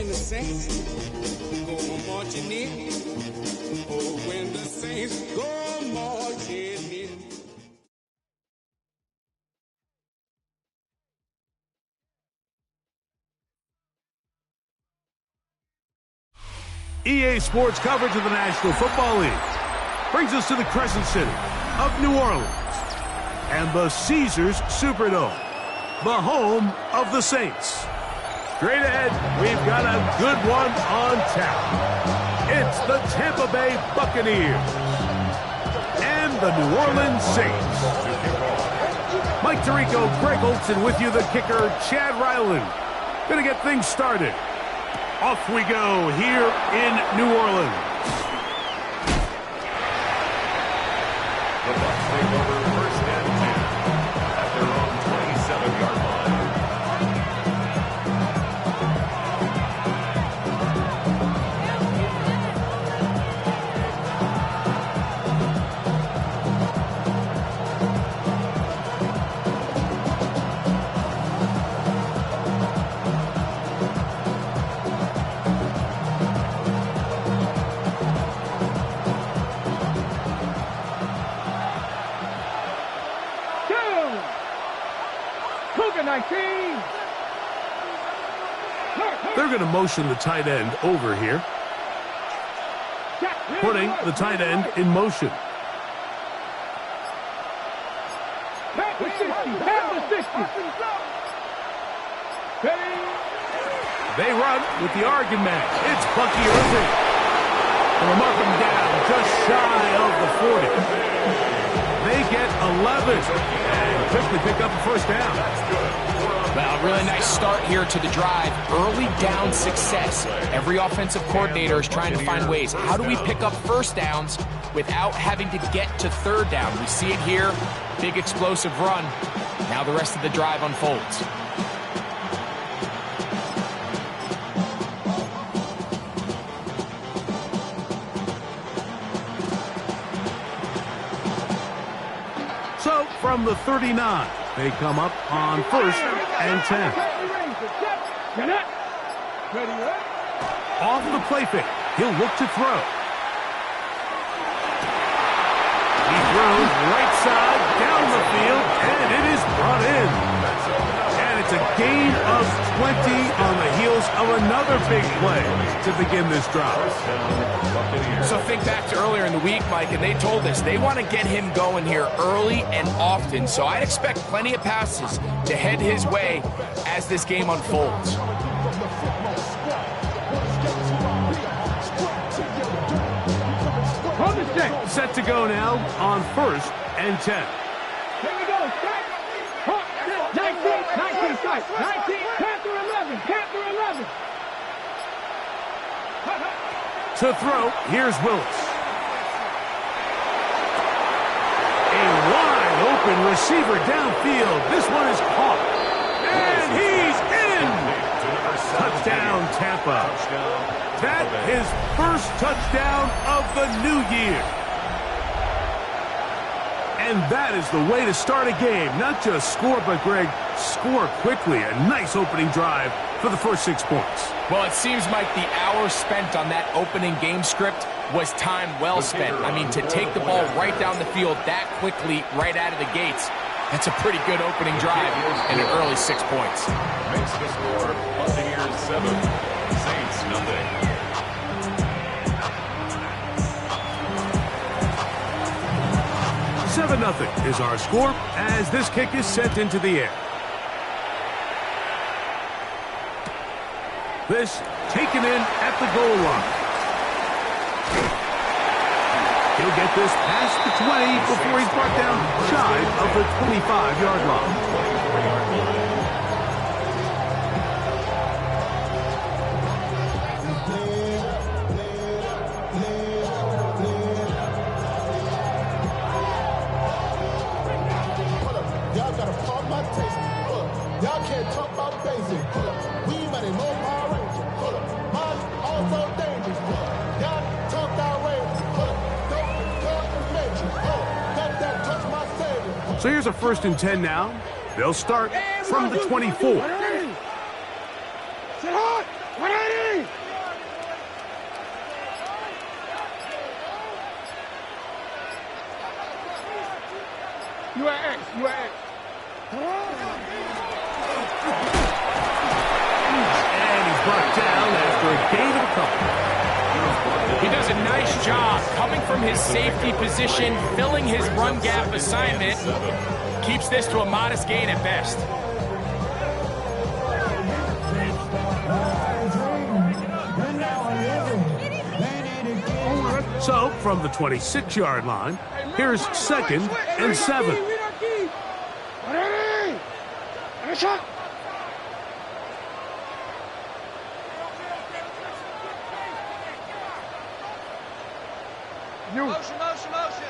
when the saints go marching in. Oh, when the saints go marching in. EA Sports coverage of the National Football League brings us to the Crescent City of New Orleans and the Caesars Superdome, the home of the Saints. Straight ahead, we've got a good one on tap. It's the Tampa Bay Buccaneers and the New Orleans Saints. Mike Tirico, Greg Olson with you, the kicker, Chad Ryland. Gonna get things started. Off we go here in New Orleans. The Bucs take over first and 10 at their own 27-yard line. They're going to motion the tight end over here, putting the tight end in motion. They run with the Oregon man. It's Bucky Irving. They'll mark him down just shy of the 40. They get 11 and quickly pick up a first down. Well, really nice start here to the drive. Early down success. Every offensive coordinator is trying to find ways. How do we pick up first downs without having to get to third down? We see it here. Big explosive run. Now the rest of the drive unfolds. So from the 39, they come up on first and 10. Off the play fake, he'll look to throw. He throws right side down the field, and it is brought in. And it's a gain of 20 on the heels of another big play to begin this drive. So think back to earlier in the week, Mike, and they told us they want to get him going here early and often. So I'd expect plenty of passes to head his way as this game unfolds. Set to go now on first and 10. Here we go. 19, strike. 19, Panther 11, Panther 11. To throw, here's Willis. A wide open receiver downfield. This one is caught. And he's in. Touchdown, Tampa. That his first touchdown of the new year. And that is the way to start a game. Not just score, but, Greg, score quickly. A nice opening drive for the first 6 points. Well, it seems like the hour spent on that opening game script was time well spent. I mean, to take the ball right down the field that quickly right out of the gates, that's a pretty good opening drive and an early 6 points. Makes the score Buccaneers 7, Saints nothing. 7-0 is our score as this kick is sent into the air. This taken in at the goal line. He'll get this past the 20 before he's brought down shy of the 25-yard line. Y'all gotta pump my taste. Y'all can't talk about basic. We ready, more Power Ranger. Mine also dangerous. Y'all talk outrageous. Don't talk convention. Let that touch my savior. So here's a 1st and 10 now. They'll start from the 24. You at X. You at X. And he's brought down after a gain of a couple. He does a nice job coming from his safety position, filling his run gap assignment. Keeps this to a modest gain at best. So, from the 26-yard line, here's 2nd and 7. Motion.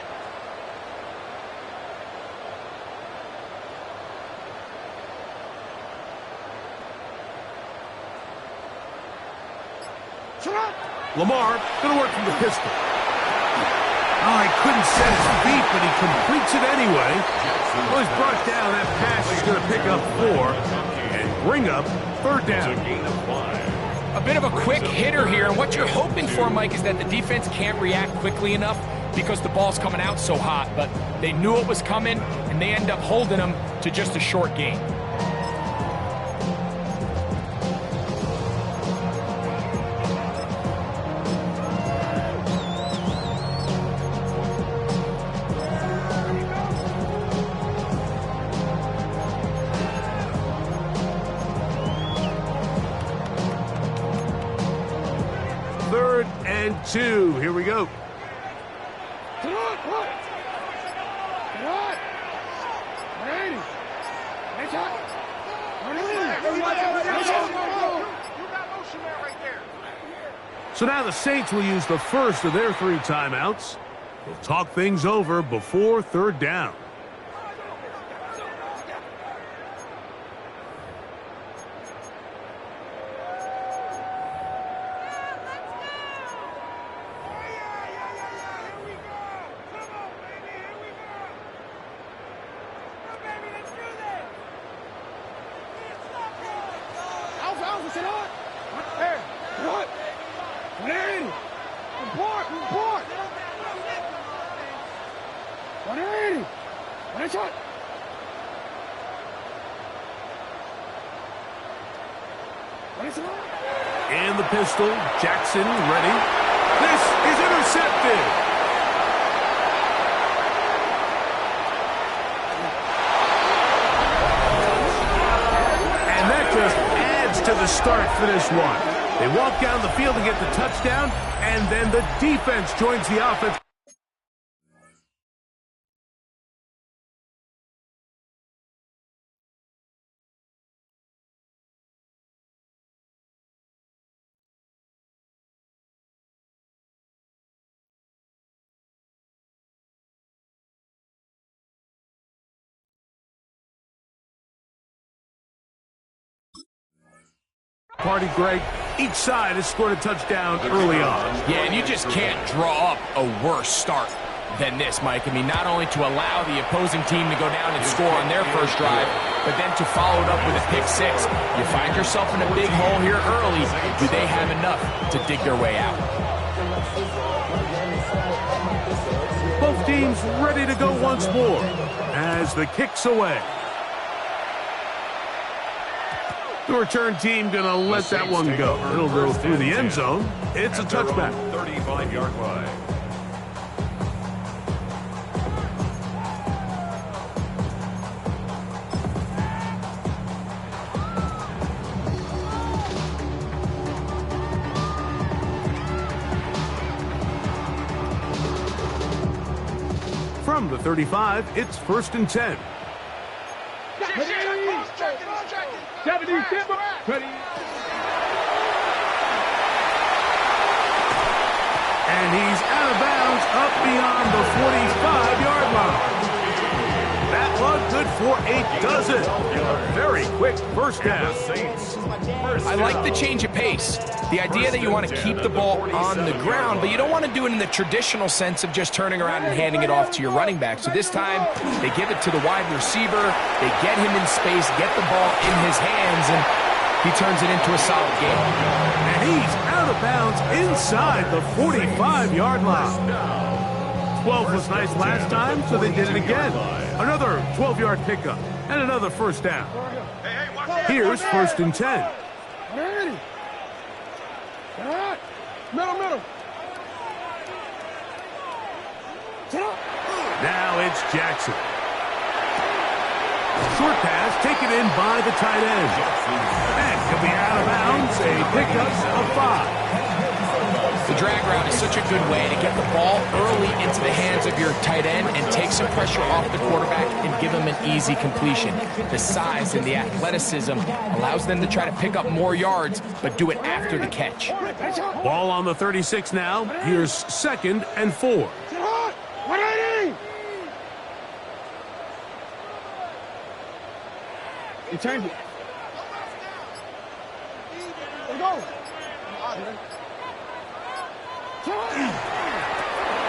Lamar going to work from the pistol. Oh, he couldn't set his feet, but he completes it anyway. Well, he's brought down. That pass is going to pick up 4 and bring up 3rd down. A bit of a quick hitter here, and what you're hoping for, Mike, is that the defense can't react quickly enough because the ball's coming out so hot, but they knew it was coming, and they end up holding them to just a short gain. Third and 2. Here we go. So now the Saints will use the first of their 3 timeouts. They'll talk things over before 3rd down. In the pistol, Jackson ready. This is intercepted. And that just adds to the start for this one. They walk down the field and get the touchdown, and then the defense joins the offense. Party, Greg. Each side has scored a touchdown early on. Yeah, and you just can't draw up a worse start than this, Mike. I mean, not only to allow the opposing team to go down and score on their first drive, but then to follow it up with a pick 6. You find yourself in a big hole here early. Do they have enough to dig their way out? Both teams ready to go once more as the kick's away. The return team going to let that one go. It'll go through the end zone. It's a touchback. 35-yard line. From the 35, it's 1st and 10. 70, ready. And he's out of bounds up beyond the 45-yard line. That one good for a dozen. Very quick first down. I like the change of pace. The idea that you want to keep the ball on the ground, but you don't want to do it in the traditional sense of just turning around and handing it off to your running back. So this time, they give it to the wide receiver. They get him in space, get the ball in his hands, and he turns it into a solid game. And he's out of bounds inside the 45-yard line. 12 was nice last time, so they did it again. Another 12-yard pickup and another first down. Here's 1st and 10. Ready. Middle. Now it's Jackson. Short pass taken in by the tight end. And he'll be out of bounds. A pickup of 5. The drag route is such a good way to get the ball early into the hands of your tight end and take some pressure off the quarterback and give him an easy completion. The size and the athleticism allows them to try to pick up more yards, but do it after the catch. Ball on the 36 now. Here's 2nd and 4. You change it. Let's go.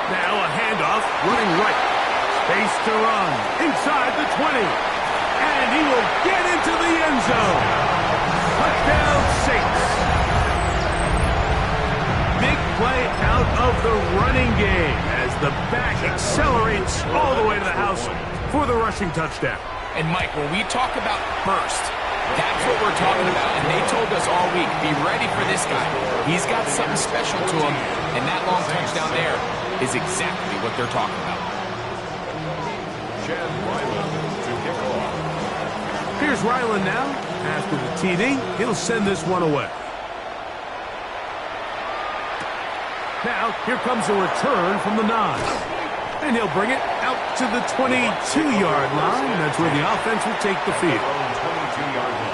Now a handoff, running right. Space to run. Inside the 20. And he will get into the end zone. Touchdown, Saints. Big play out of the running game as the back accelerates all the way to the house for the rushing touchdown. And Mike, when we talk about burst, that's what we're talking about. And they told us all week, be ready for this guy. He's got something special to him, and that long touchdown there is exactly what they're talking about. Here's Ryland now. After the TD, he'll send this one away. Now, here comes a return from the 9. And he'll bring it out to the 22-yard line. That's where the offense will take the field. 22-yard line.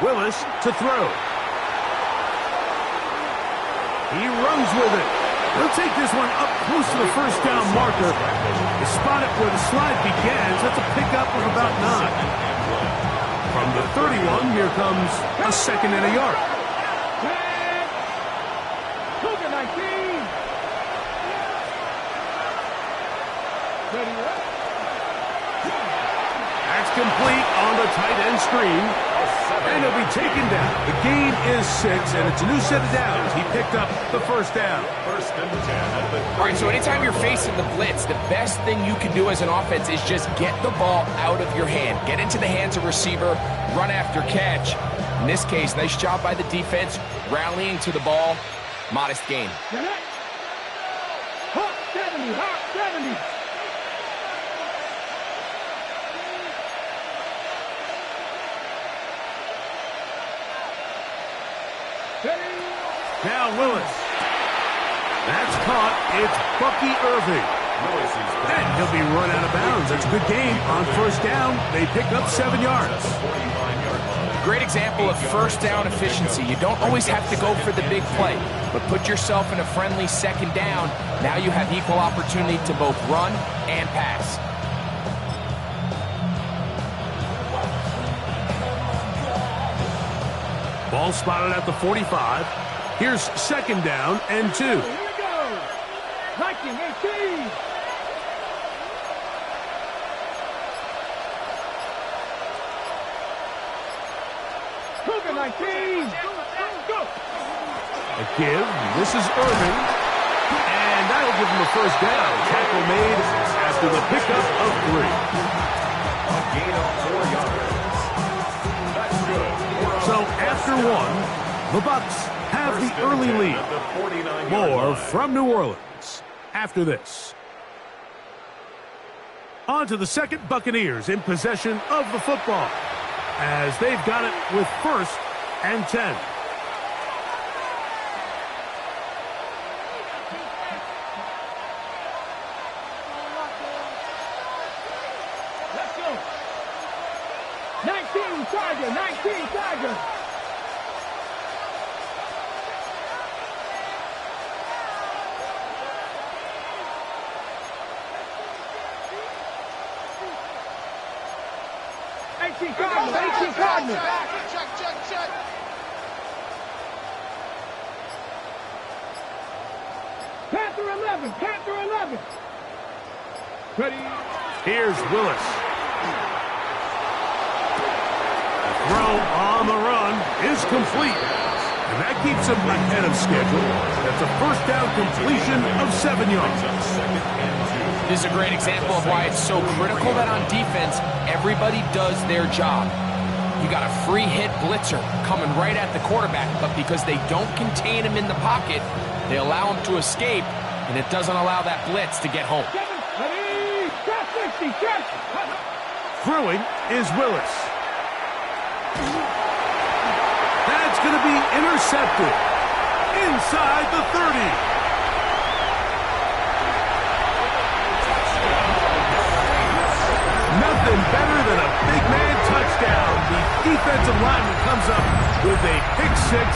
Willis to throw. He runs with it. He'll take this one up close to the first down marker. They spot it where the slide begins. That's a pickup of about 9. From the 31, here comes a 2nd and a yard. That's complete on the tight end screen. And he'll be taken down. The gain is 6, and it's a new set of downs. He picked up the first down. 1st and 10. All right, so anytime you're facing the blitz, the best thing you can do as an offense is just get the ball out of your hand. Get into the hands of receiver, run after catch. In this case, nice job by the defense, rallying to the ball. Modest gain. Hot 70. Now Willis. That's caught. It's Bucky Irving. And he'll be run out of bounds. That's a good game on 1st down. They pick up 7 yards. Great example of 1st down efficiency. You don't always have to go for the big play, but put yourself in a friendly 2nd down. Now you have equal opportunity to both run and pass. Ball spotted at the 45. Here's 2nd down and 2. Here we go. 19-18. Cougar 19. Go. A give. This is Irving. And that'll give him a first down. Tackle made after the pickup of 3. A gain of 4 yards. That's good. So after 1, the Bucs have the early lead. More from New Orleans after this. On to the 2nd, Buccaneers in possession of the football as they've got it with 1st and 10. Let's go. 19 Tiger. Cardinals. Check. Panther 11. Ready? Here's Willis. Throw on the run is complete. And that keeps him ahead of schedule. That's a first down completion of 7 yards. This is a great example of why it's so critical that on defense, everybody does their job. You got a free hit blitzer coming right at the quarterback, but because they don't contain him in the pocket, they allow him to escape, and it doesn't allow that blitz to get home. Ready? Shot 60, check. Throwing is Willis. That's going to be intercepted inside the 30. Nothing better than a big man touchdown. The defensive lineman comes up with a pick-6.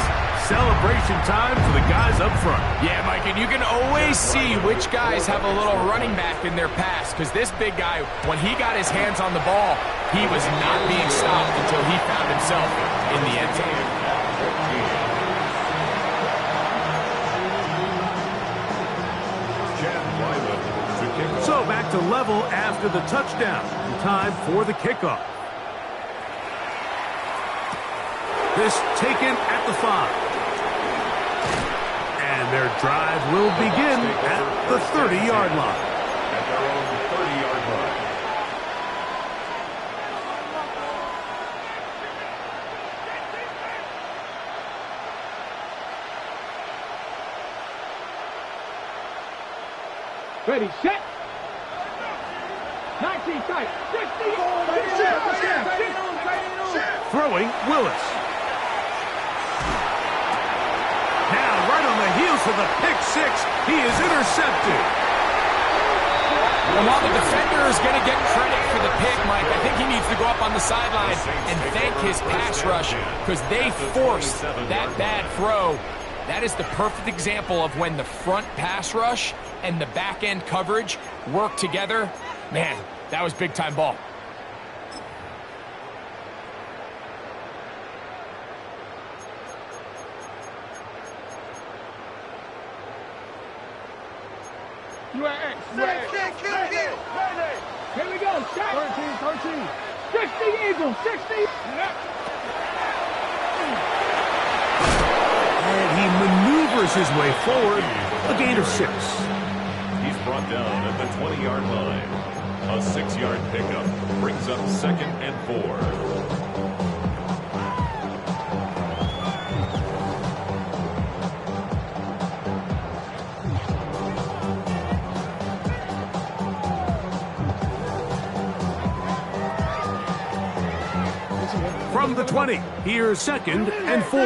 Celebration time for the guys up front. Yeah, Mike, and you can always see which guys have a little running back in their pass, because this big guy, when he got his hands on the ball, he was not being stopped until he found himself in the end zone. So back to level after the touchdown. Time for the kickoff. This taken at the 5. And their drive will begin at the 30-yard line. At their own 30-yard line. Ready, set. 19 tight. 60. Throwing Willis. Now right on the heels of the pick-6, he is intercepted. Well, while the defender is going to get credit for the pick, Mike, I think he needs to go up on the sideline and thank his pass rush, because they forced that bad throw. That is the perfect example of when the front pass rush and the back end coverage work together. Man, that was big-time ball. Here we go. Shot. 13. 60 Eagles. 60. And he maneuvers his way forward. A gain of 6. He's brought down at the 20-yard line. A 6-yard pickup brings up 2nd and 4. From the 20, here's 2nd and 4.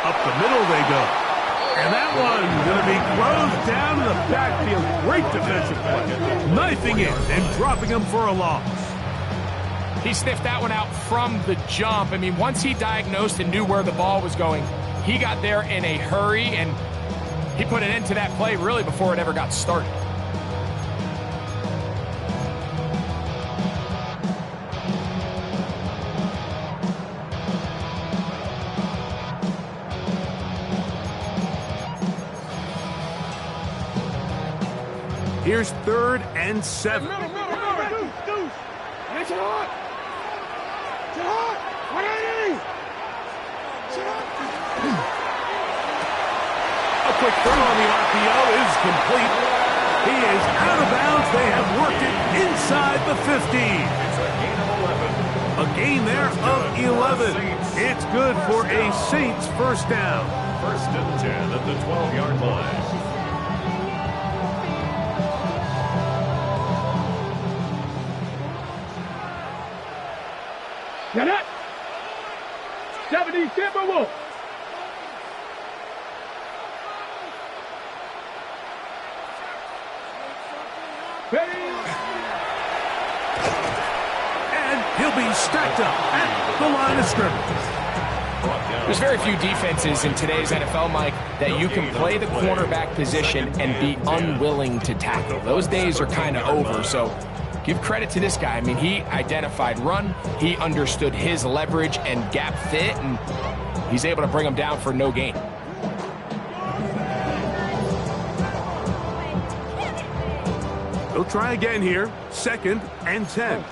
Up the middle they go. And that one going to be closed down in the backfield. Great defensive play. Knifing it and dropping him for a loss. He sniffed that one out from the jump. I mean, once he diagnosed and knew where the ball was going, he got there in a hurry, and he put an end to that play really before it ever got started. Here's 3rd and 7. A quick throw on the RPO is complete. He is out of bounds. They have worked it inside the 15. It's a gain of 11. A gain there of 11. It's good for a Saints first down. 1st and 10 at the 12-yard line. Get it. 70 Timberwolves. And he'll be stacked up at the line of scrimmage. There's very few defenses in today's NFL, Mike, that you can play the cornerback position and be unwilling to tackle. Those days are kind of over, so give credit to this guy. I mean, he identified run, he understood his leverage and gap fit, and he's able to bring him down for no gain. They'll try again here. 2nd and 10.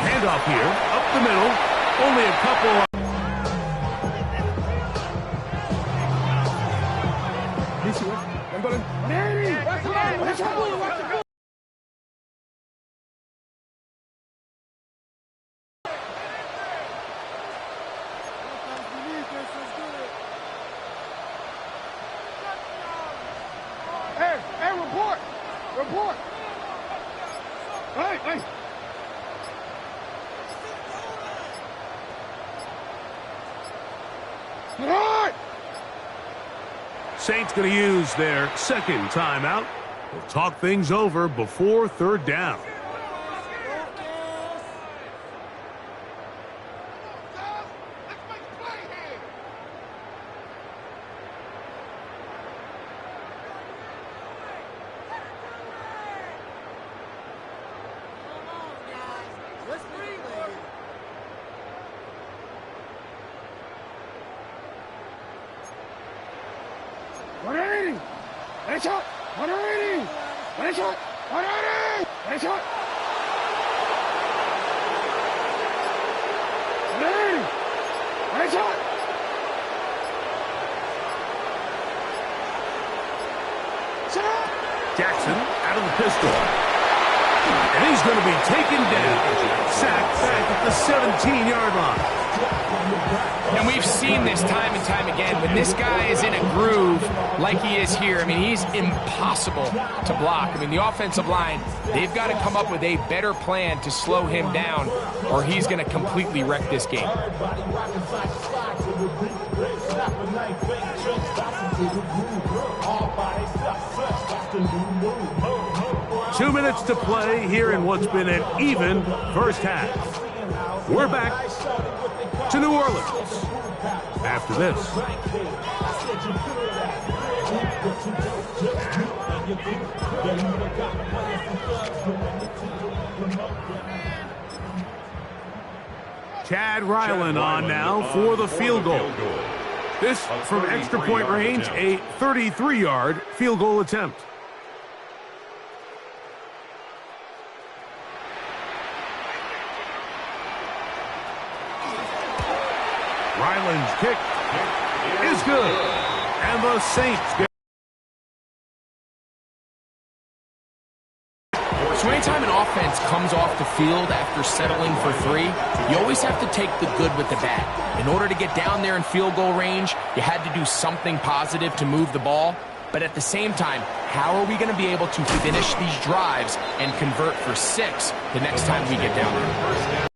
Handoff here, up the middle, only a couple. Hey, report! Report! Hey! Saints going to use their 2nd timeout. They'll talk things over before 3rd down. Jackson out of the pistol. And he's going to be taken down. Sacked back at the 17-yard line. And we've seen this time and time again. When this guy is in a groove like he is here, I mean, he's impossible to block. I mean, the offensive line, they've got to come up with a better plan to slow him down, or he's going to completely wreck this game. 2 minutes to play here in what's been an even first half. We're back to New Orleans after this. Chad Ryland on now for the field goal. This from extra point range, a 33-yard field goal attempt. Ryland's kick is good. And the Saints get. So anytime an offense comes off the field after settling for 3, you always have to take the good with the bad. In order to get down there in field goal range, you had to do something positive to move the ball. But at the same time, how are we going to be able to finish these drives and convert for 6 the next time we get down there?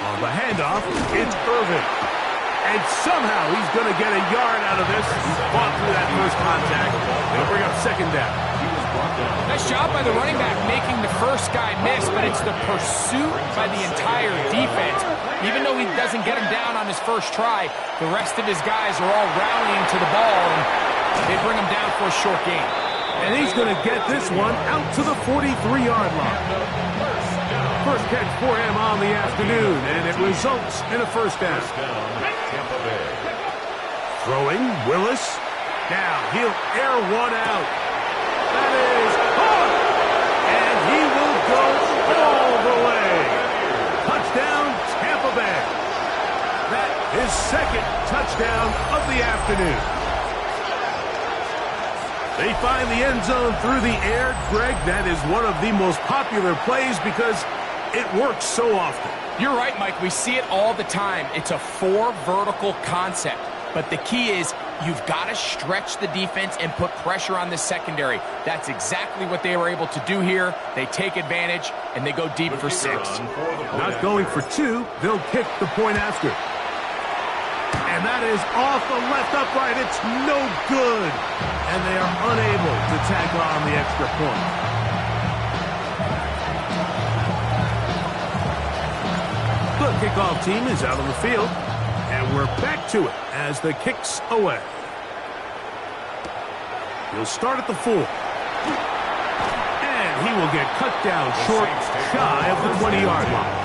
On the handoff, it's Irvin. And somehow he's going to get a yard out of this. He fought through that first contact. They'll bring up 2nd down. Nice job by the running back making the first guy miss, but it's the pursuit by the entire defense. Even though he doesn't get him down on his first try, the rest of his guys are all rallying to the ball, and they bring him down for a short gain. And he's going to get this one out to the 43-yard line. First catch for him on the afternoon, and it results in a first down. Throwing, Willis. Now he'll air one out. That is caught! And he will go all the way. Touchdown, Tampa Bay. That is 2nd touchdown of the afternoon. They find the end zone through the air. Greg, that is one of the most popular plays because it works so often. You're right, Mike. We see it all the time. It's a 4 vertical concept. But the key is you've got to stretch the defense and put pressure on the secondary. That's exactly what they were able to do here. They take advantage, and they go deep for 6. Not going for 2. They'll kick the point after. And that is off the left upright. It's no good. And they are unable to tack on the extra point. The kickoff team is out on the field. And we're back to it as the kick's away. He'll start at the 4. And he will get cut down short, shy of the 20-yard line.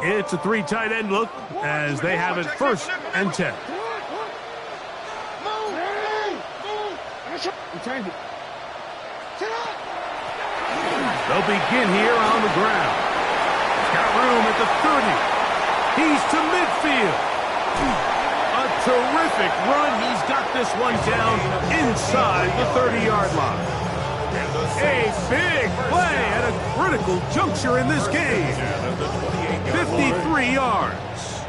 It's a 3 tight end look as they have it 1st and 10. They'll begin here on the ground. He's got room at the 30. He's to midfield. A terrific run. He's got this one down inside the 30-yard line. A big play at a critical juncture in this game. 53 yards.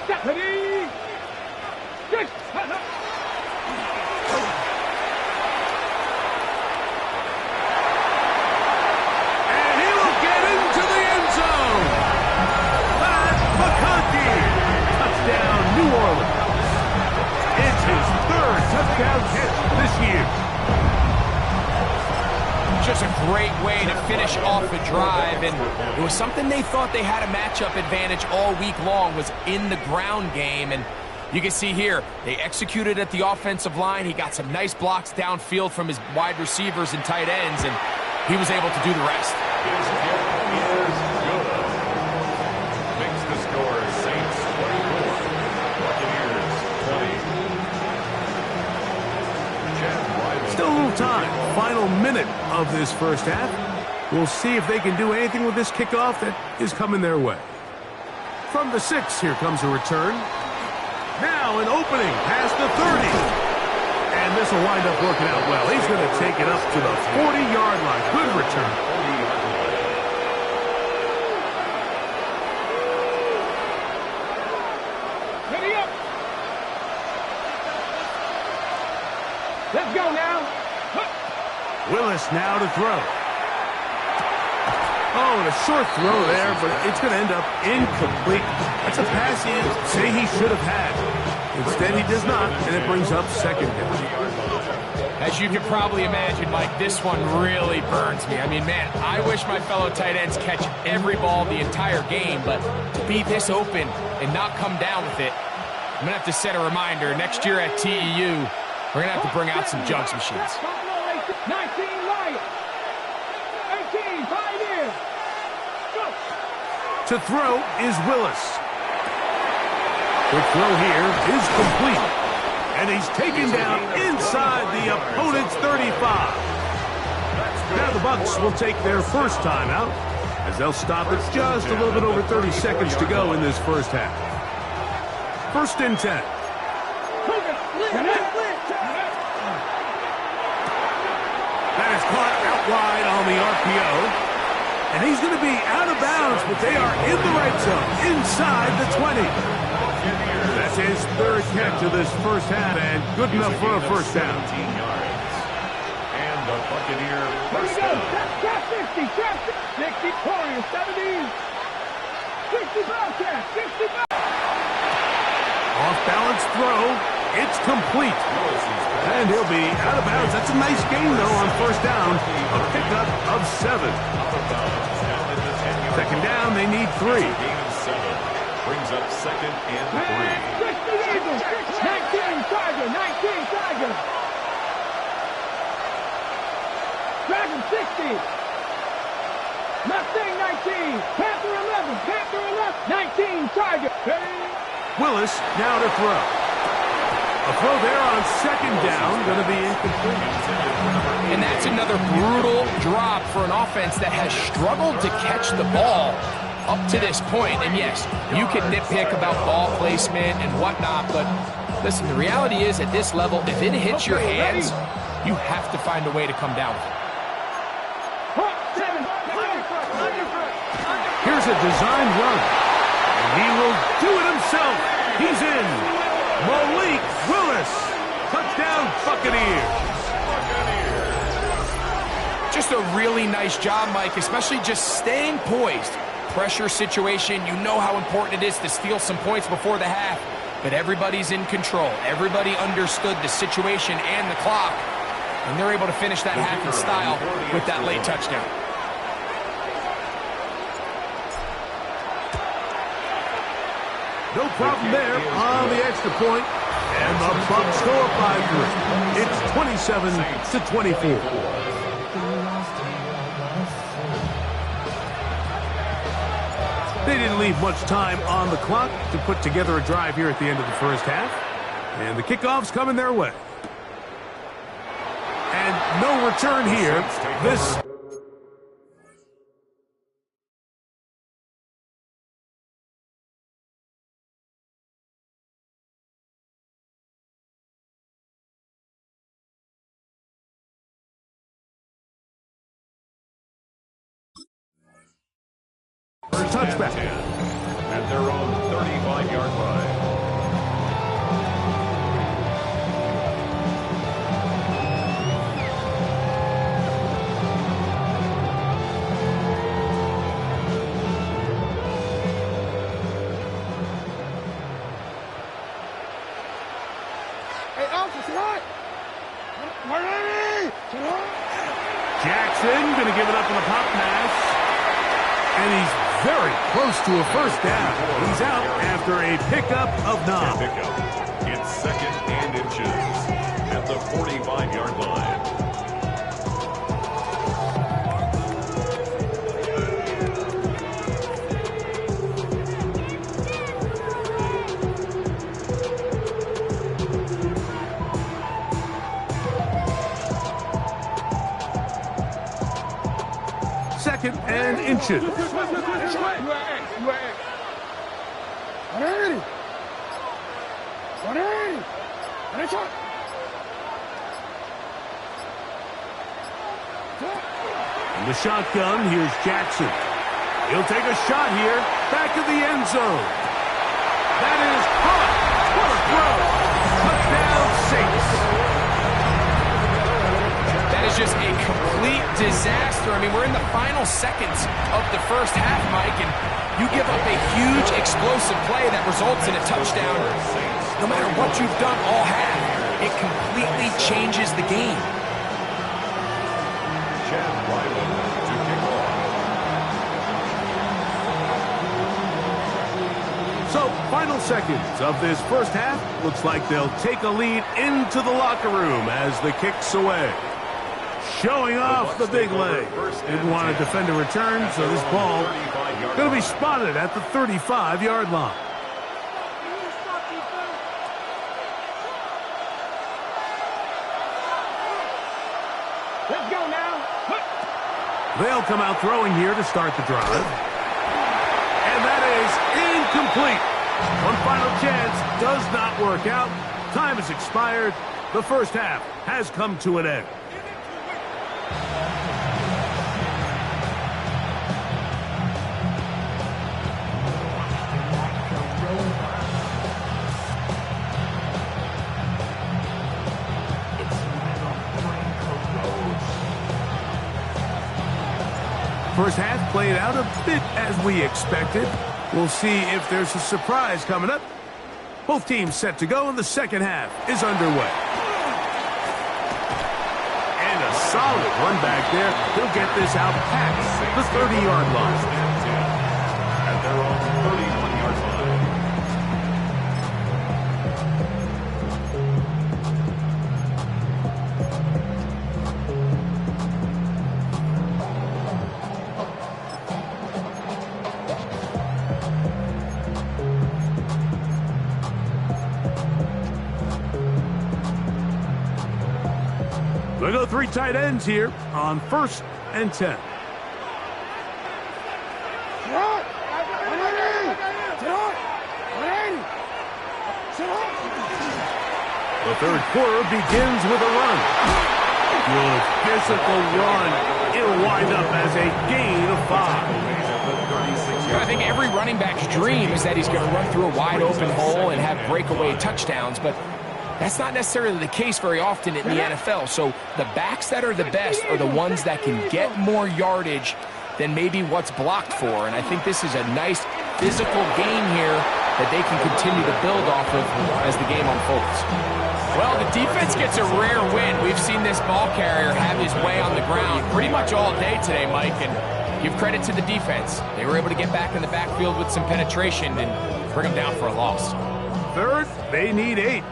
And he will get into the end zone. That's Buccaneers. Touchdown, New Orleans. It's his 3rd touchdown catch this year. Just a great way to finish off the drive, and it was something they thought they had a matchup advantage all week long, was in the ground game. And you can see here, they executed at the offensive line. He got some nice blocks downfield from his wide receivers and tight ends, and he was able to do the rest. His kick is good. Makes the score Saints 24, Buccaneers 20. Still a little time. Final minute of this first half. We'll see if they can do anything with this kickoff that is coming their way. From the 6, here comes a return. Now an opening past the 30. And this will wind up working out well. He's going to take it up to the 40-yard line. Good return. Ready up. Let's go now. Willis now to throw. Oh, and a short throw there, but it's going to end up incomplete. That's a pass he'd say he should have had. Instead, he does not, and it brings up 2nd down. As you can probably imagine, Mike, this one really burns me. I mean, man, I wish my fellow tight ends catch every ball the entire game, but to be this open and not come down with it, I'm going to have to set a reminder. Next year at TEU, we're going to have to bring out some jugs machines. 19 Lions. 18 Pioneers. Go. To throw is Willis. The throw here is complete. And he's taken down inside the opponent's 35. Now the Bucs will take their first timeout as they'll stop at just a little bit over 30 seconds to go in this first half. 1st and 10. That is caught out wide on the RPO. And he's going to be out of bounds, but they are in the red zone, inside the 20. That's his 3rd catch of this first half, and good enough for a first down. And the Buccaneer first down. Trap 60, trap 60, 40, 70, 60 Bobcat, 60 Bobcat. Off-balance throw. It's complete. And he'll be out of bounds. That's a nice gain, though, on first down. A pickup of 7. 2nd down, they need 3. Gain of 7. Brings up 2nd and 3. 60 Eagles, 19 Tiger, 19 Tiger. Dragon 60. Mustang 19. Panther 11, Panther 11. 19 Tiger. Willis now to throw. A throw there on second down, going to be incomplete. And that's another brutal drop for an offense that has struggled to catch the ball up to this point. And yes, you can nitpick about ball placement and whatnot, but listen, the reality is at this level, if it hits your hands, you have to find a way to come down with it. Here's a designed run, and he will do it himself. He's in. Malik Willis, touchdown Buccaneers. Just a really nice job, Mike, especially just staying poised. Pressure situation, you know how important it is to steal some points before the half, but everybody's in control. Everybody understood the situation and the clock, and they're able to finish that half in style with that late touchdown. No problem there on the extra point, and the Bucs score by 3. It's 27-24. They didn't leave much time on the clock to put together a drive here at the end of the first half. And the kickoff's coming their way. And no return here. This... touchback. At their own 35-yard line. Hey, officer, what? Jackson going to give it up on the pop pass. And he's very close to a first down. He's out after a pickup of 9. It's second and inches at the 45-yard line. Second and inches. In the shotgun, here's Jackson. He'll take a shot here, back of the end zone. That is caught. What a throw. Touchdown, Saints. That is just a complete disaster. I mean, we're in the final seconds of the first half, Mike, and you give up a huge explosive play that results in a touchdown. No matter what you've done all half, it completely changes the game. So, final seconds of this first half. Looks like they'll take a lead into the locker room as the kick's away. Showing off the big leg. Didn't want to defend a return, so this ball going to be spotted at the 35-yard line. Let's go now. They'll come out throwing here to start the drive. And that is incomplete. One final chance does not work out. Time has expired. The first half has come to an end. First half played out a bit as we expected. We'll see if there's a surprise coming up. Both teams set to go, and the second half is underway. And a solid run back there. He'll get this out past the 30-yard line. At their own 31-yard line. We'll go 3 tight ends here on 1st and 10. The 3rd quarter begins with a run. Good physical run. It'll wind up as a gain of 5. I think every running back's dream is that he's going to run through a wide open hole and have breakaway touchdowns, but that's not necessarily the case very often in the NFL. So the backs that are the best are the ones that can get more yardage than maybe what's blocked for. And I think this is a nice physical gain here that they can continue to build off of as the game unfolds. Well, the defense gets a rare win. We've seen this ball carrier have his way on the ground pretty much all day today, Mike, and give credit to the defense. They were able to get back in the backfield with some penetration and bring them down for a loss. 3rd, they need 8.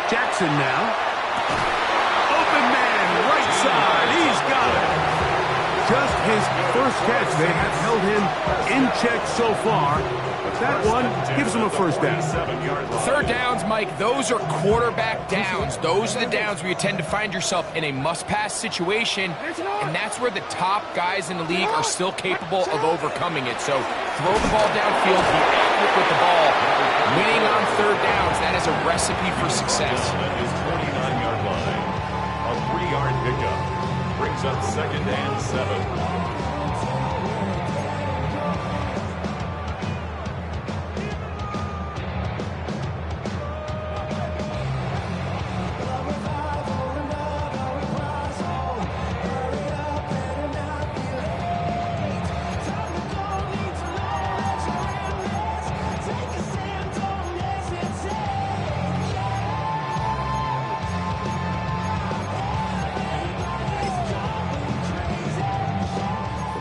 Jackson now. Open man, right side. He's got it. Just his first catch. They have held him in check so far. But that one gives him a 1st down. 3rd downs, Mike, those are quarterback downs. Those are the downs where you tend to find yourself in a must-pass situation, and that's where the top guys in the league are still capable of overcoming it. So throw the ball downfield, be accurate with the ball. Winning on 3rd downs, that is a recipe for success. His 29-yard line. A 3-yard pickup brings up 2nd and 7.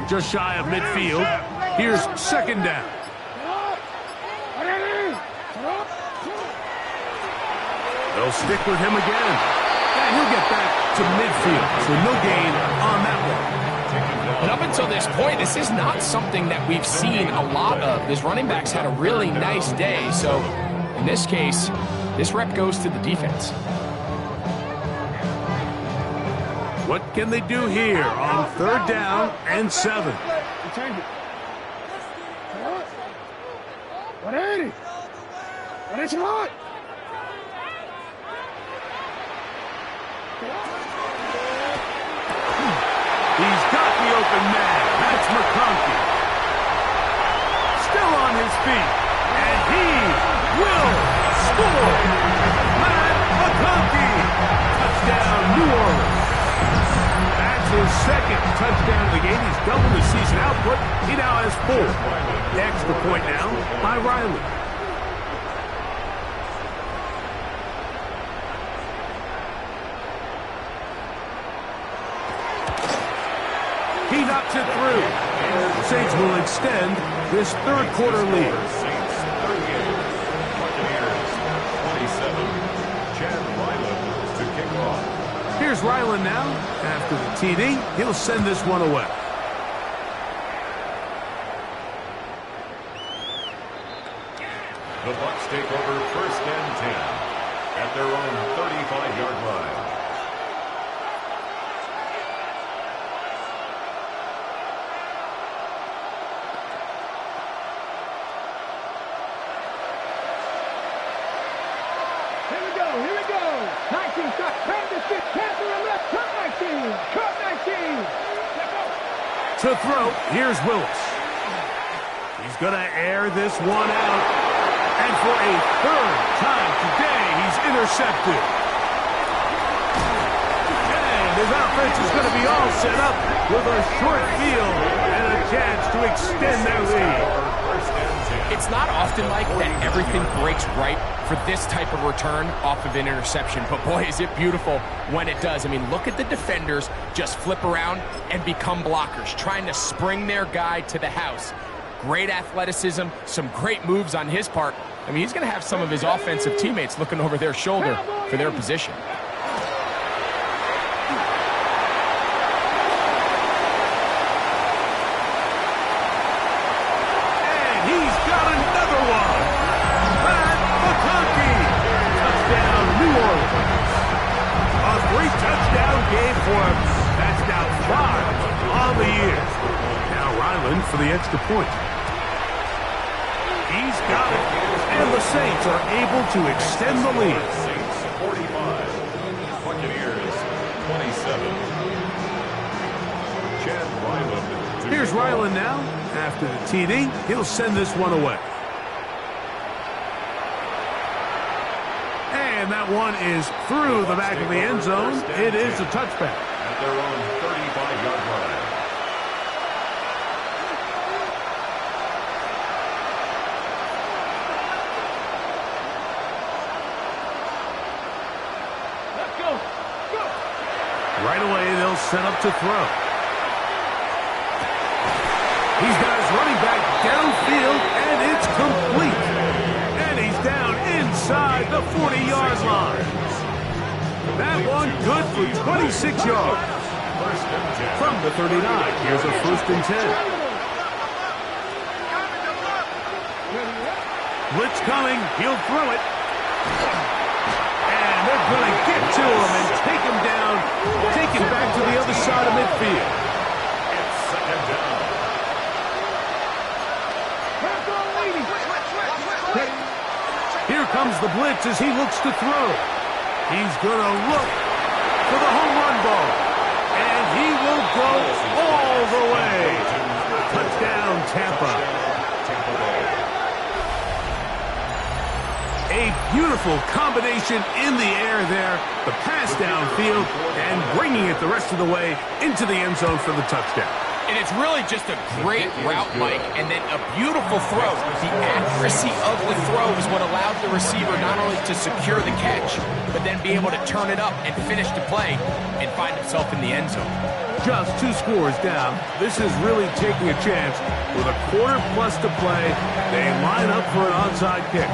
Just shy of midfield. Here's 2nd down. They'll stick with him again. And he'll get back to midfield. So no gain on that one. And up until this point, this is not something that we've seen a lot of. This running back's had a really nice day. So in this case, this rep goes to the defense. What can they do here on 3rd down and 7? He's got the open man. That's McConkey. Still on his feet. And he will score. Matt McConkey. Touchdown, New Orleans. That's his 2nd touchdown of the game. He's doubled his season output. He now has 4. Extra point now by Riley. He knocks it through. The Saints will extend this 3rd quarter lead. Saints 38, Buccaneers 27. Chad Ryland to kick off. Here's Ryland now. After the TD, he'll send this one away. The Bucs take over 1st and 10 at their own 35-yard line. To throw, here's Willis. He's going to air this one out. And for a 3rd time today, he's intercepted. And his offense is going to be all set up with a short field and a chance to extend their lead. It's not often, Mike, that everything breaks right for this type of return off of an interception. But boy, is it beautiful when it does. I mean, look at the defenders just flip around and become blockers, trying to spring their guy to the house. Great athleticism, some great moves on his part. I mean, he's going to have some of his offensive teammates looking over their shoulder for their position. And he's touchdown game for him. That's now 5 on the year. Now Ryland for the extra point. He's got it. And the Saints are able to extend the lead. Saints 45. Buccaneers 27. Chad Ryland. Here's Ryland now. After the TD, he'll send this one away. And that one is through the back of the end zone. It is a touchback. At their own 35-yard line. Let's go. Go. Right away, they'll set up to throw. He's got his running back downfield, and it's complete. And he's down inside the 40-yard line. That one good for 26 yards. From the 39, here's a 1st and 10. Blitz coming, he'll throw it. And they're going to get to him and take him down, take him back to the other side of midfield. It's 2nd down. Here comes the blitz as he looks to throw. He's going to look for the home run ball. And he will go all the way. Touchdown, Tampa. A beautiful combination in the air there. The pass downfield and bringing it the rest of the way into the end zone for the touchdown. And it's really just a great route, Mike, and then a beautiful throw. The accuracy of the throw is what allowed the receiver not only to secure the catch, but then be able to turn it up and finish the play and find himself in the end zone. Just 2 scores down. This is really taking a chance. With a quarter plus to play, they line up for an onside kick.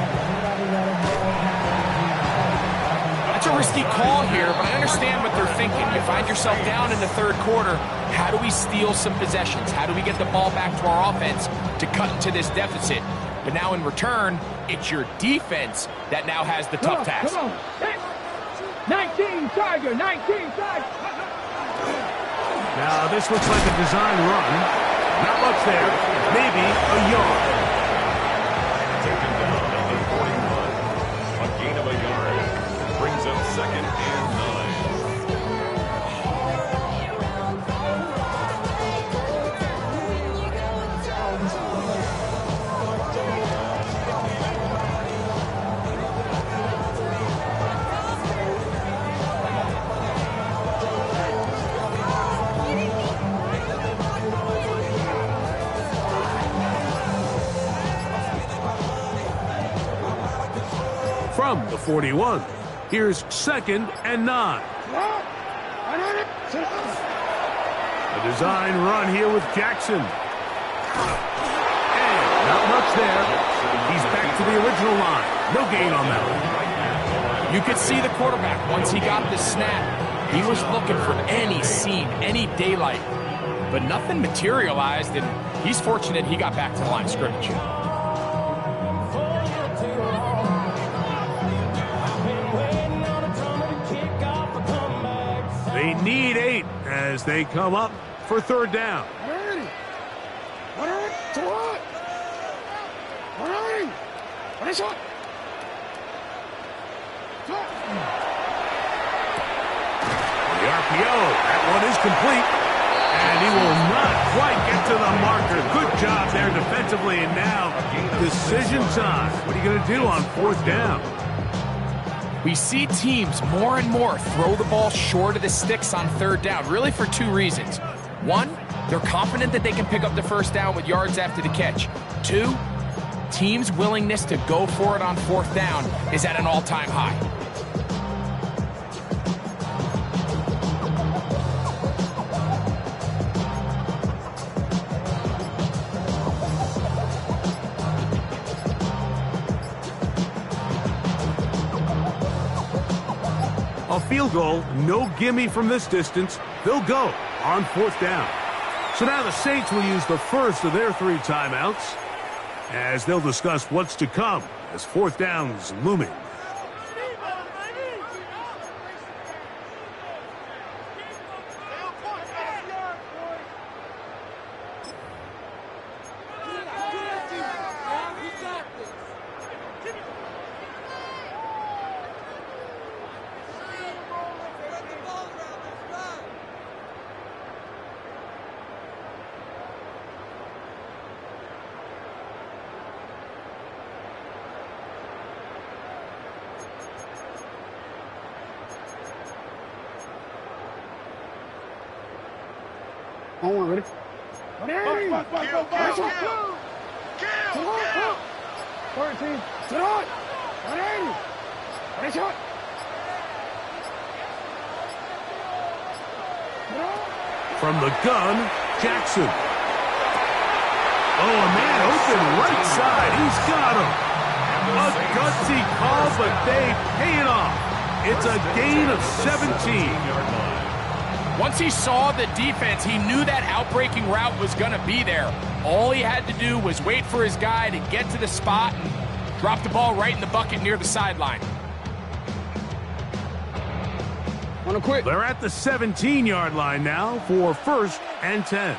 That's a risky call here, but I understand what they're thinking. You find yourself down in the 3rd quarter. How do we steal some possessions? How do we get the ball back to our offense to cut into this deficit? But now in return, it's your defense that now has the tough task. Come on. 19 Tiger, 19 Tiger. Now, this looks like a design run. Not much there. Maybe a yard. Taken down at the 41. A gain of a yard. Brings up 2nd and 9. From the 41, here's 2nd and 9. A design run here with Jackson. And not much there. He's back to the original line. No gain on that one. You could see the quarterback, once he got the snap, he was looking for any seam, any daylight. But nothing materialized, and he's fortunate he got back to the line of scrimmage. They need 8 as they come up for 3rd down. The RPO, that one is complete. And he will not quite get to the marker. Good job there defensively, and now decision time. What are you going to do on 4th down? We see teams more and more throw the ball short of the sticks on 3rd down, really for 2 reasons. 1, they're confident that they can pick up the 1st down with yards after the catch. 2, teams' willingness to go for it on 4th down is at an all-time high. A field goal, no gimme from this distance. They'll go on 4th down. So now the Saints will use the first of their 3 timeouts as they'll discuss what's to come as 4th down's looming. On one, ready? Ready? Go. 14. To the right. 180. Ready, shot. From the gun, Jackson. Oh, a man open right side. He's got him. A gutsy call, but they pay it off. It's a gain of 17. Once he saw the defense, he knew that outbreaking route was going to be there. All he had to do was wait for his guy to get to the spot and drop the ball right in the bucket near the sideline. They're at the 17-yard line now for 1st and 10.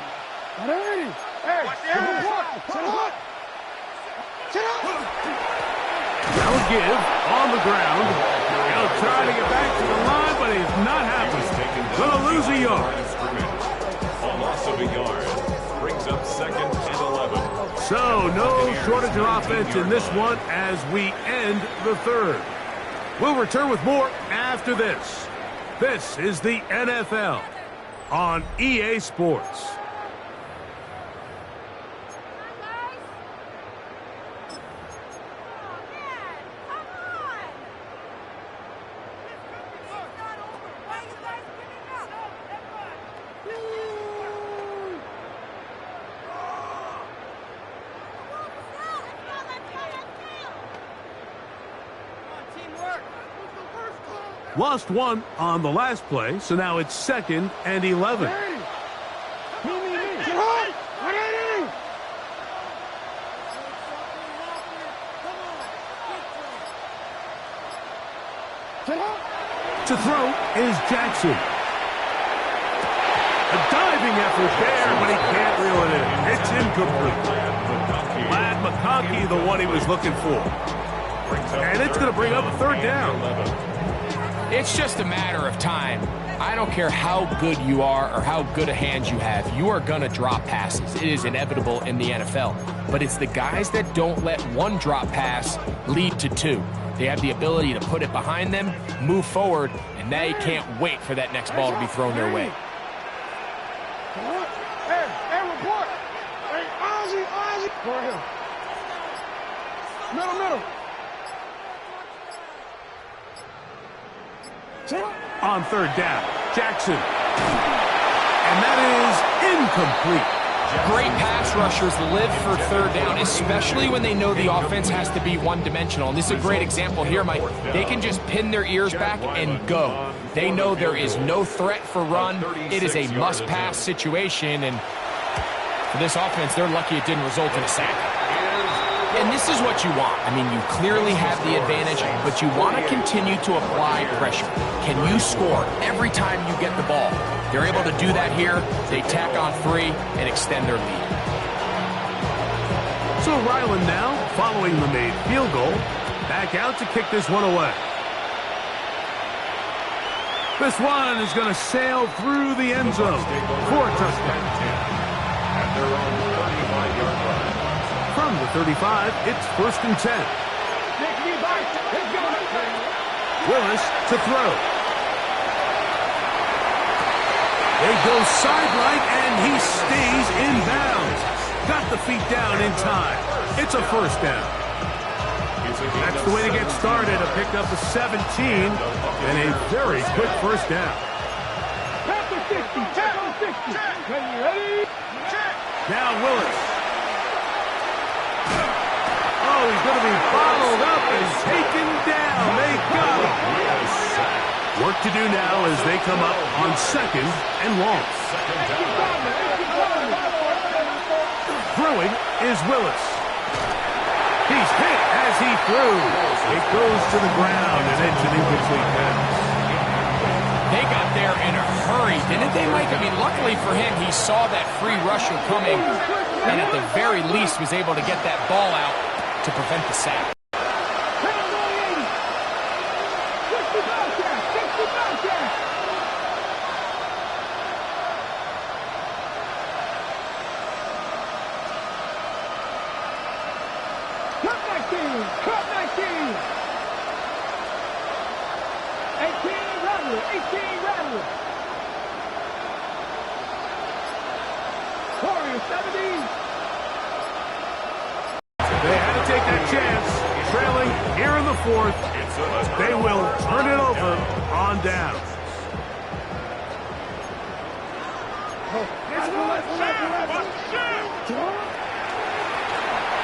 Now give on the ground. He'll try to get back to the line, but he's not happy. Gonna lose a yard. A loss of a yard brings up 2nd and 11. So no shortage of offense in this one as we end the 3rd. We'll return with more after this. This is the NFL on EA Sports. Lost one on the last play, so now it's 2nd and 11. To throw is Jackson. A diving effort there, but he can't reel it in. It's incomplete. Lad McConkey, the one he was looking for. And it's going to bring up 3rd down. It's just a matter of time. I don't care how good you are or how good a hand you have. You are going to drop passes. It is inevitable in the NFL. But it's the guys that don't let one drop pass lead to 2. They have the ability to put it behind them, move forward, and they can't wait for that next ball to be thrown their way. Hey, report. Hey, Ozzy. Go ahead. Middle. On 3rd down, Jackson. And that is incomplete. Great pass rushers live for 3rd down, especially when they know the offense has to be one-dimensional. And this is a great example here, Mike. They can just pin their ears back and go. They know there is no threat for run. It is a must-pass situation, and for this offense, they're lucky it didn't result in a sack. And this is what you want. I mean, you clearly have the advantage, but you want to continue to apply pressure. Can you score every time you get the ball? They're able to do that here. They tack on 3 and extend their lead. So Ryland now, following the made field goal, back out to kick this one away. This one is going to sail through the end zone for a touchdown. At their own 35-yard line. From the 35, it's 1st and 10. Willis to throw. They go sideline, and he stays in bounds. Got the feet down in time. It's a 1st down. That's the way to get started. A pick up a 17 and a very quick 1st down. Now Willis. Oh, he's going to be bottled up and taken down. They got him. Work to do now as they come up on 2nd and long. Throwing is Willis. He's hit as he threw. It goes to the ground, and it's an incomplete pass. They got there in a hurry, didn't they, Mike? I mean, luckily for him, he saw that free rusher coming, and at the very least was able to get that ball out to prevent the sack. Cut 19. 18 Rattler. Warriors, 17. They had to take that chance, trailing here in the fourth. They will turn it over on down.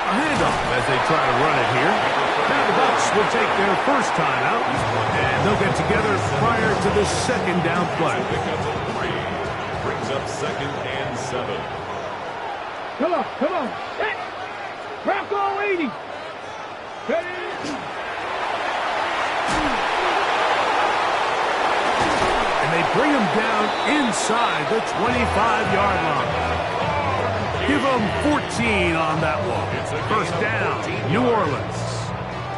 A handoff as they try to run it here. Now the Bucs will take their first time out, and they'll get together prior to the second down play. Brings up 2nd and 7. Come on, come on. Hey. Crack all 80. Ready? And they bring him down inside the 25-yard line. Give them 14 on that one. First down, New Orleans.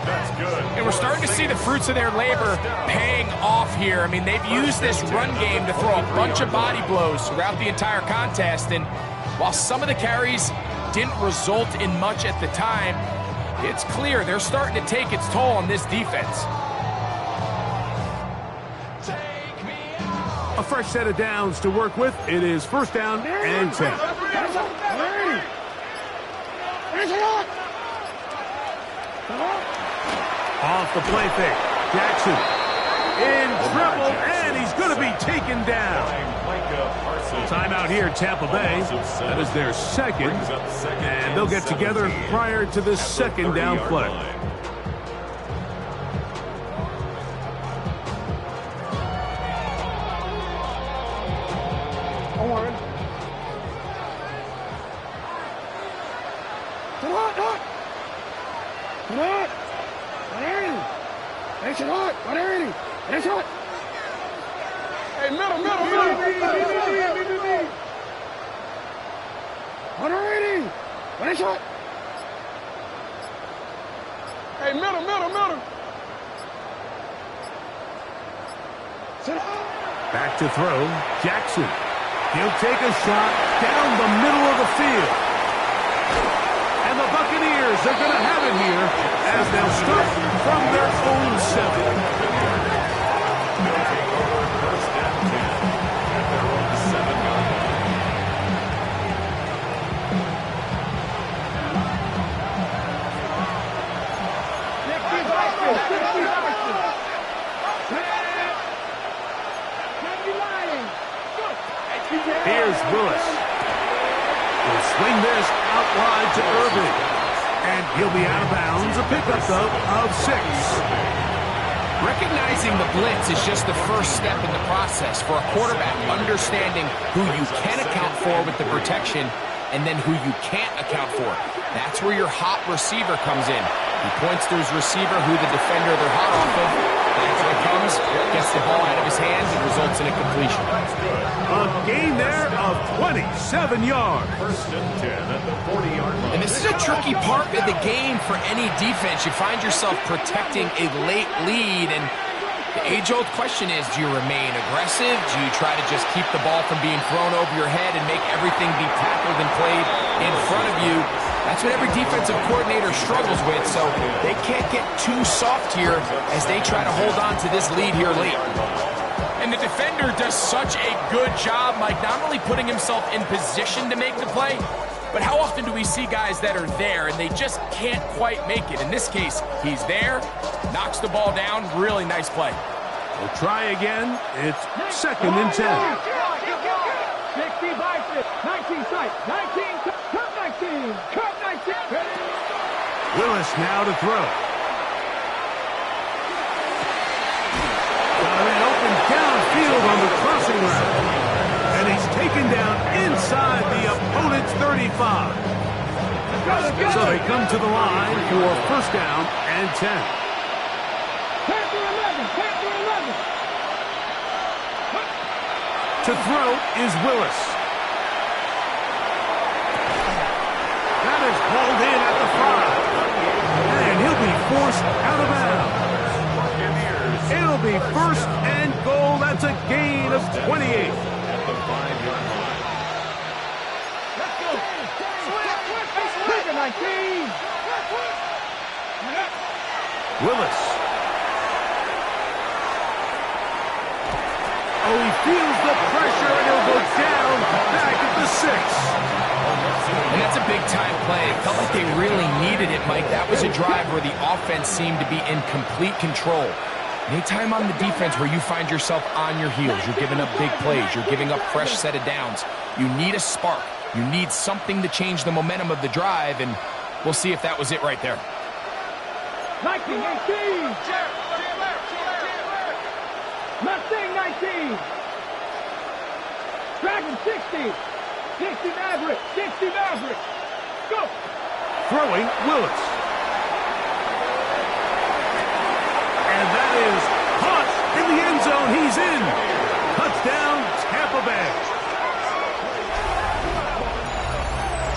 That's good. And we're starting to see the fruits of their labor paying off here. I mean, they've used this run game to throw a bunch of body blows throughout the entire contest. And while some of the carries didn't result in much at the time, it's clear they're starting to take its toll on this defense. A fresh set of downs to work with. It is first down and 10. Off the play fake. Jackson in trouble, and he's going to be taken down. Timeout here, Tampa Bay. That is their second, and they'll get together prior to the second down play. Hey, middle. 180. What is it? Hey, middle. Back to throw. Jackson. He'll take a shot down the middle of the field. And the Buccaneers are going to have it here as they'll start from their own 7. Here's Willis. He'll swing this out wide to Irving. And he'll be out of bounds. A pickup, though, of 6. Recognizing the blitz is just the first step in the process for a quarterback, understanding who you can account for with the protection and then who you can't account for. That's where your hot receiver comes in. He points to his receiver who the defender they're hot off of. Back it comes, gets the ball out of his hands, and results in a completion. A gain there of 27 yards. First and 10 at the 40-yard line. And this is a tricky part of the game for any defense. You find yourself protecting a late lead, and the age-old question is, do you remain aggressive? Do you try to just keep the ball from being thrown over your head and make everything be tackled and played in front of you? That's what every defensive coordinator struggles with, so they can't get too soft here as they try to hold on to this lead here late. And the defender does such a good job, Mike, not only putting himself in position to make the play, but how often do we see guys that are there and they just can't quite make it? In this case, he's there, knocks the ball down, really nice play. We'll try again. It's second and 10. 60 by 19 sight. 19, cut 19. Cut 19. Ready? Willis now to throw. Got him open downfield on the crossing route. And he's taken down inside the opponent's 35. So they come to the line for first down and 10. Panther 11. Panther 11. To throw is Willis. That is hauled in at the 5. And he'll be forced out of bounds. It'll be first and goal. That's a gain of 28. At the 5-yard line. Let's go. Swing. 19. Willis. Oh, he feels the pressure, and he'll go down back at the 6. And that's a big-time play. It felt like they really needed it, Mike. That was a drive where the offense seemed to be in complete control. Anytime on the defense where you find yourself on your heels, you're giving up big plays, you're giving up fresh set of downs, you need a spark. You need something to change the momentum of the drive, and we'll see if that was it right there. 19, 18. Mustang 19. Dragon 60. 60 Maverick. 60 Maverick. Go. Throwing, Willis. And that is caught in the end zone. He's in. Touchdown, Tampa Bay.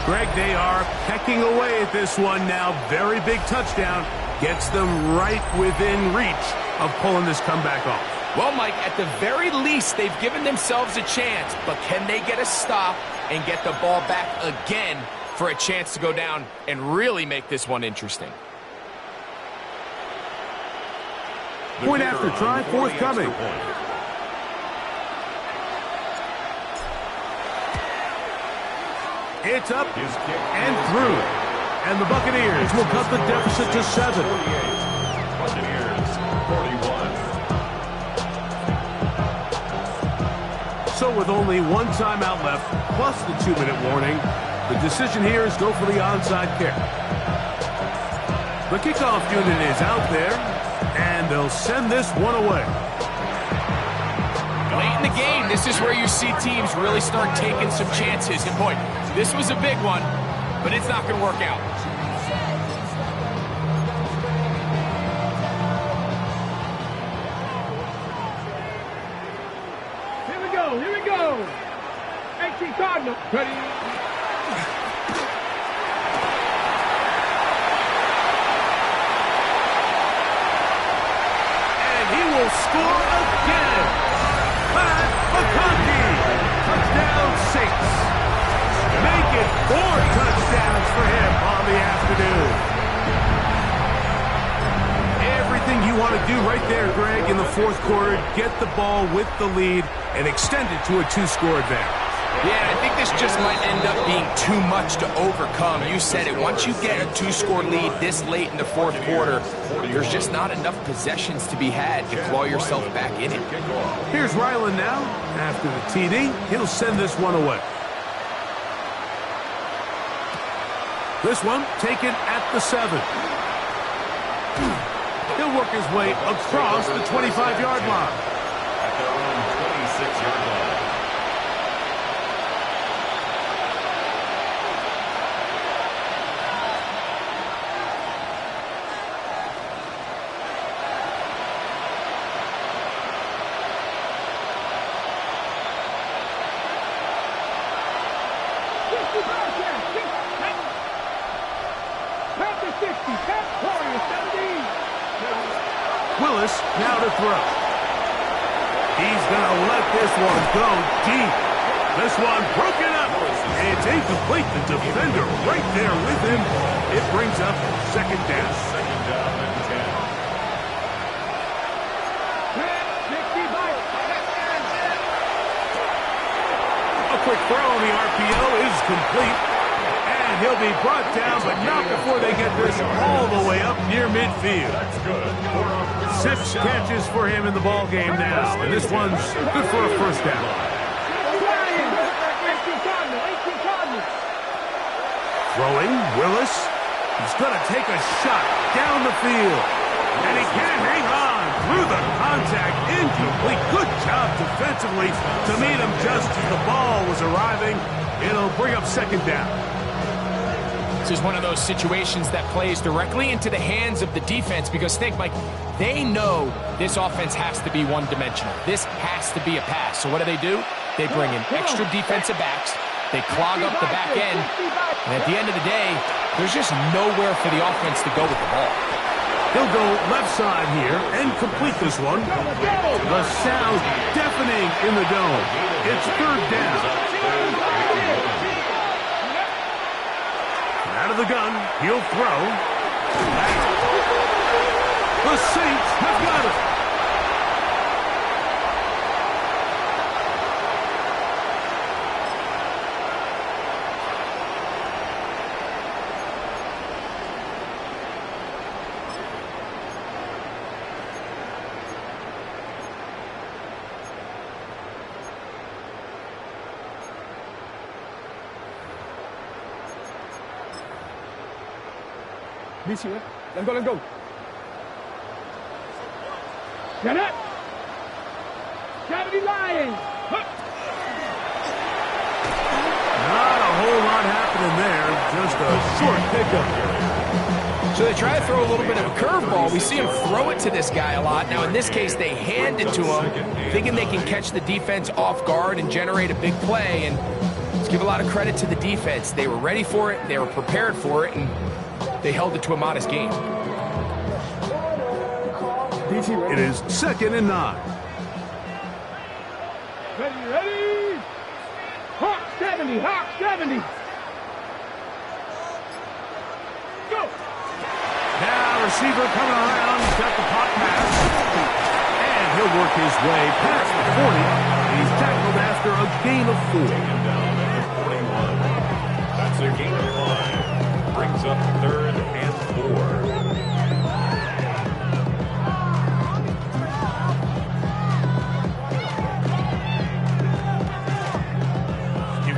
Greg, they are pecking away at this one now. Very big touchdown. Gets them right within reach of pulling this comeback off. Well, Mike, at the very least, they've given themselves a chance, but can they get a stop and get the ball back again for a chance to go down and really make this one interesting? Point after try, forthcoming. It's up and through. And the Buccaneers will cut the deficit to 7. Buccaneers, 41. So with only one timeout left, plus the 2-minute warning, the decision here is go for the onside kick. The kickoff unit is out there, and they'll send this one away. Late in the game, this is where you see teams really start taking some chances. And boy, this was a big one, but it's not going to work out. Here we go. 18 Cardinal. Ready. And he will score again. Pat McConkey. Touchdown 6. Make it 4 touchdowns for him on the afternoon. Everything you want to do right there, Greg, in the fourth quarter. Get the ball with the lead and extend it to a 2-score advantage. Yeah, I think this just might end up being too much to overcome. You said it. Once you get a 2-score lead this late in the fourth quarter, there's just not enough possessions to be had to claw yourself back in it. Here's Ryland now. After the TD, he'll send this one away. This one taken at the 7. He'll work his way across the 25-yard line. At their own 26-yard line. Willis now to throw. He's going to let this one go deep. This one broken up. It's incomplete. The defender right there with him. It brings up second down. Second down and 10. A quick throw on the RPO is complete. And he'll be brought down, but not before they get this all the way up near midfield. That's good. 6 catches for him in the ball game now. And this one's good for a first down. Throwing, Willis. He's going to take a shot down the field. And he can't hang on through the contact. Incomplete. Good job defensively to meet him just as the ball was arriving. It'll bring up second down. This is one of those situations that plays directly into the hands of the defense because think, Mike, they know this offense has to be one-dimensional. This has to be a pass. So what do? They bring in extra defensive backs. They clog up the back end. And at the end of the day, there's just nowhere for the offense to go with the ball. He'll go left side here and complete this one. The sound deafening in the dome. It's third down. Out of the gun, he'll throw. The Saints have got it. DC, let's go, let's go. Get up. 70 Lions. Not a whole lot happening there. Just a short pickup. So they try to throw a little bit of a curveball. We see him throw it to this guy a lot. Now, in this case, they hand it to him, thinking they can catch the defense off guard and generate a big play. And let's give a lot of credit to the defense. They were ready for it, they were prepared for it, and they held it to a modest game. It is 2nd and 9. Ready. Hawk 70, Hawk 70. Go. Now receiver coming around. He's got the pop pass. And he'll work his way past the 40. He's tackled after a gain of 4. Taken down at the 41. That's a gain of 5. Brings up 3rd and 4.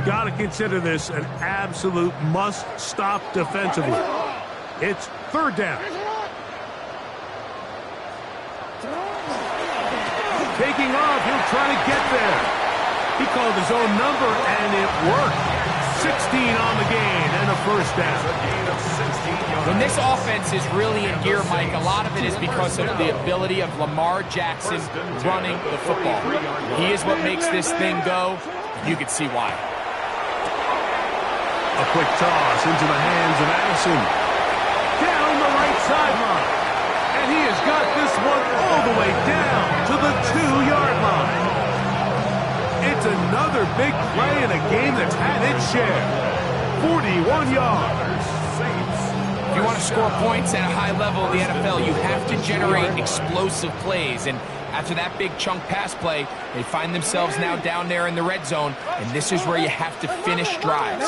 Got to consider this an absolute must-stop defensively. It's 3rd down. Taking off, he'll try to get there. He called his own number, and it worked. 16 on the gain and a 1st down. When this offense is really in gear, Mike, a lot of it is because of the ability of Lamar Jackson running the football. He is what makes this thing go. You can see why. A quick toss into the hands of Addison. Down the right sideline. And he has got this one all the way down to the 2-yard line. It's another big play in a game that's had its share. 41 yards. If you want to score points at a high level in the NFL, you have to generate explosive plays. And after that big chunk pass play, they find themselves now down there in the red zone. And this is where you have to finish drives.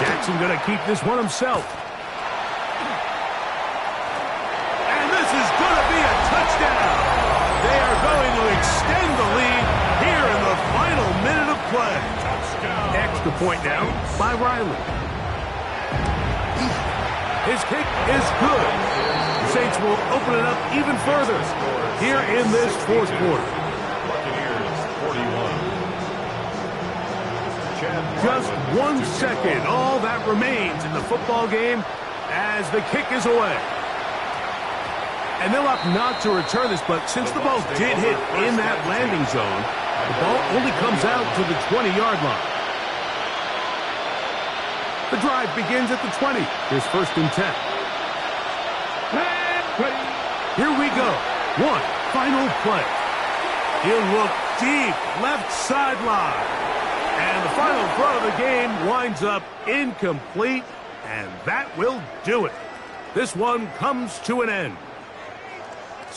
Jackson going to keep this one himself. And this is going to be a touchdown. They are going to extend the lead here in the final minute of play. Extra point now by Riley. His kick is good. The Saints will open it up even further here in this 4th quarter. Buccaneers 41. Just 1 second, all that remains in the football game as the kick is away. And they'll opt not to return this, but since the ball did hit in that landing zone, the ball only comes out to the 20-yard line. The drive begins at the 20. Here's 1st and 10. Here we go. One final play. He'll look deep left sideline. And the final throw of the game winds up incomplete, and that will do it. This one comes to an end.